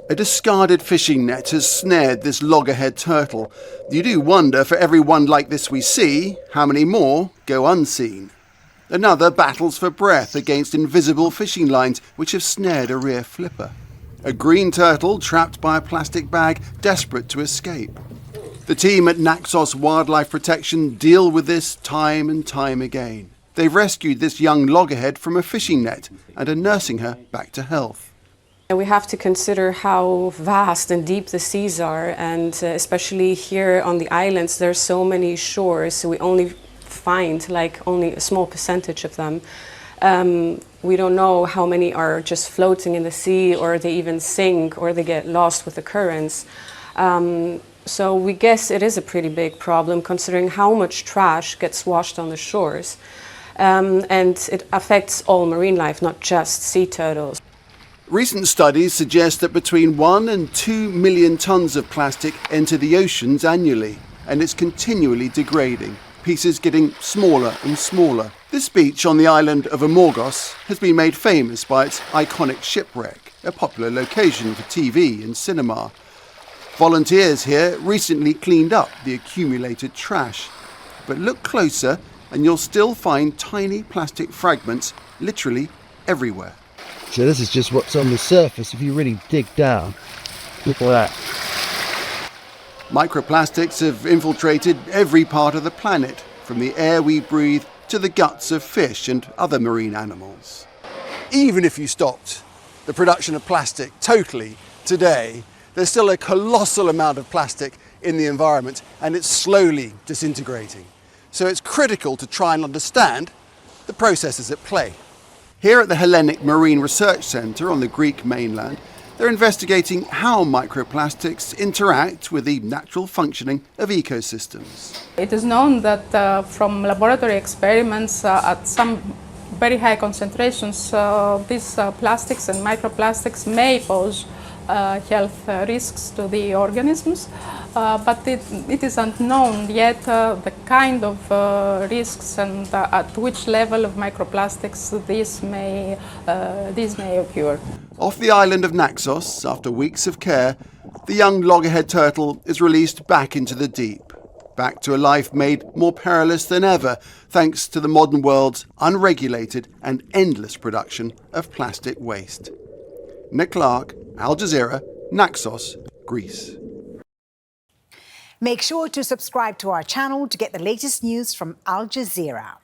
A discarded fishing net has snared this loggerhead turtle. You do wonder, for every one like this we see, how many more go unseen. Another battles for breath against invisible fishing lines which have snared a rear flipper. A green turtle trapped by a plastic bag, desperate to escape. The team at Naxos Wildlife Protection deal with this time and time again. They've rescued this young loggerhead from a fishing net and are nursing her back to health. We have to consider how vast and deep the seas are, and especially here on the islands there are so many shores, so we only find only a small percentage of them. We don't know how many are just floating in the sea, or they even sink, or they get lost with the currents. So we guess it is a pretty big problem considering how much trash gets washed on the shores. And it affects all marine life, not just sea turtles. Recent studies suggest that between 1 and 2 million tonnes of plastic enter the oceans annually, and it's continually degrading, pieces getting smaller and smaller. This beach on the island of Amorgos has been made famous by its iconic shipwreck, a popular location for TV and cinema. Volunteers here recently cleaned up the accumulated trash. But look closer and you'll still find tiny plastic fragments literally everywhere. So this is just what's on the surface. If you really dig down, look at that. Microplastics have infiltrated every part of the planet, from the air we breathe to the guts of fish and other marine animals. Even if you stopped the production of plastic totally today, there's still a colossal amount of plastic in the environment, and it's slowly disintegrating. So it's critical to try and understand the processes at play. Here at the Hellenic Marine Research Centre on the Greek mainland, they're investigating how microplastics interact with the natural functioning of ecosystems. It is known that from laboratory experiments at some very high concentrations, these plastics and microplastics may pose health risks to the organisms, but it is unknown yet the kind of risks and at which level of microplastics these may occur. Off the island of Naxos, after weeks of care, the young loggerhead turtle is released back into the deep, back to a life made more perilous than ever thanks to the modern world's unregulated and endless production of plastic waste. Nick Clark, Al Jazeera, Naxos, Greece. Make sure to subscribe to our channel to get the latest news from Al Jazeera.